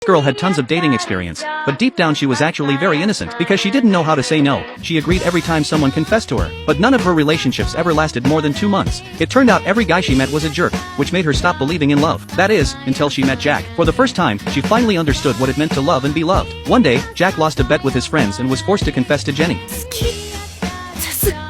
girl had tons of dating experience, but deep down she was actually very innocent because she didn't know how to say no. She agreed every time someone confessed to her, but none of her relationships ever lasted more than 2 months. It turned out every guy she met was a jerk, which made her stop believing in love. That is, until she met Jack. For the first time, she finally understood what it meant to love and be loved. One day, Jack lost a bet with his friends and was forced to confess to Jenny.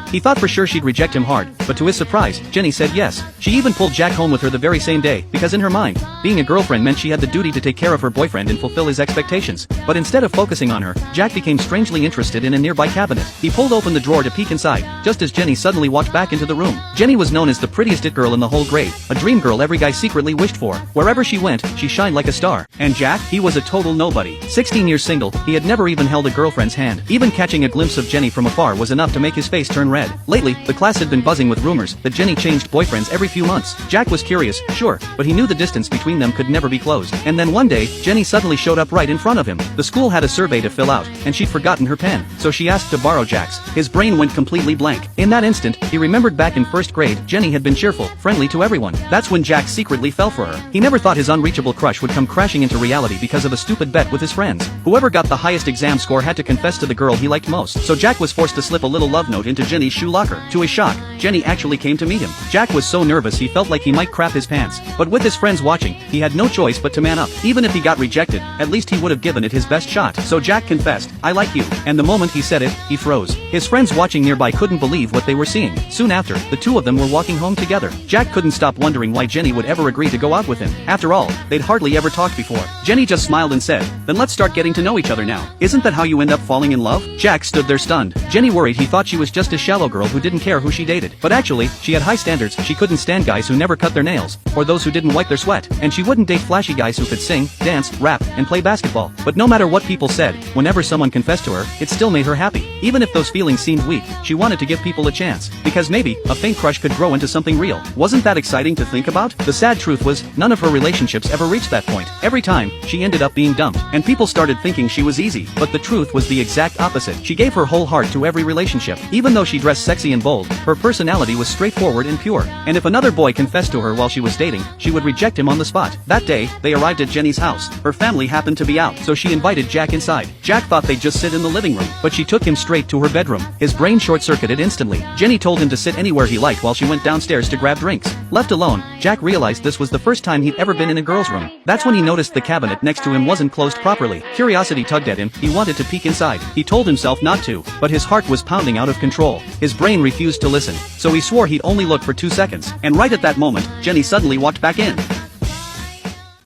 He thought for sure she'd reject him hard, but to his surprise, Jenny said yes. She even pulled Jack home with her the very same day, because in her mind, being a girlfriend meant she had the duty to take care of her boyfriend and fulfill his expectations. But instead of focusing on her, Jack became strangely interested in a nearby cabinet. He pulled open the drawer to peek inside, just as Jenny suddenly walked back into the room. Jenny was known as the prettiest it girl in the whole grade, a dream girl every guy secretly wished for. Wherever she went, she shined like a star. And Jack? He was a total nobody. 16 years single, he had never even held a girlfriend's hand. Even catching a glimpse of Jenny from afar was enough to make his face turn red. Lately, the class had been buzzing with rumors that Jenny changed boyfriends every few months. Jack was curious, sure, but he knew the distance between them could never be closed. And then one day, Jenny suddenly showed up right in front of him. The school had a survey to fill out, and she'd forgotten her pen, so she asked to borrow Jack's. His brain went completely blank. In that instant, he remembered back in first grade, Jenny had been cheerful, friendly to everyone. That's when Jack secretly fell for her. He never thought his unreachable crush would come crashing into reality because of a stupid bet with his friends. Whoever got the highest exam score had to confess to the girl he liked most. So Jack was forced to slip a little love note into Jenny's shoe locker. To his shock, Jenny actually came to meet him. Jack was so nervous he felt like he might crap his pants. But with his friends watching, he had no choice but to man up. Even if he got rejected, at least he would have given it his best shot. So Jack confessed, "I like you." And the moment he said it, he froze. His friends watching nearby couldn't believe what they were seeing. Soon after, the two of them were walking home together. Jack couldn't stop wondering why Jenny would ever agree to go out with him. After all, they'd hardly ever talked before. Jenny just smiled and said, "Then let's start getting to know each other now. Isn't that how you end up falling in love?" Jack stood there stunned. Jenny worried he thought she was just a shallow girl who didn't care who she dated. But actually, she had high standards. She couldn't stand guys who never cut their nails, or those who didn't wipe their sweat. And she wouldn't date flashy guys who could sing, dance, rap, and play basketball. But no matter what people said, whenever someone confessed to her, it still made her happy. Even if those feelings seemed weak, she wanted to give people a chance. Because maybe, a faint crush could grow into something real. Wasn't that exciting to think about? The sad truth was, none of her relationships ever reached that point. Every time, she ended up being dumped. And people started thinking she was easy. But the truth was the exact opposite. She gave her whole heart to every relationship. Even though she dressed sexy and bold, her personality was straightforward and pure. And if another boy confessed to her while she was dating, she would reject him on the spot. That day, they arrived at Jenny's house. Her family happened to be out, so she invited Jack inside. Jack thought they'd just sit in the living room, but she took him straight to her bedroom. His brain short-circuited instantly. Jenny told him to sit anywhere he liked while she went downstairs to grab drinks. Left alone, Jack realized this was the first time he'd ever been in a girl's room. That's when he noticed the cabinet next to him wasn't closed properly. Curiosity tugged at him. He wanted to peek inside. He told himself not to, but his heart was pounding out of control. His brain refused to listen, so he swore he'd only look for 2 seconds. And right at that moment, Jenny suddenly walked back in.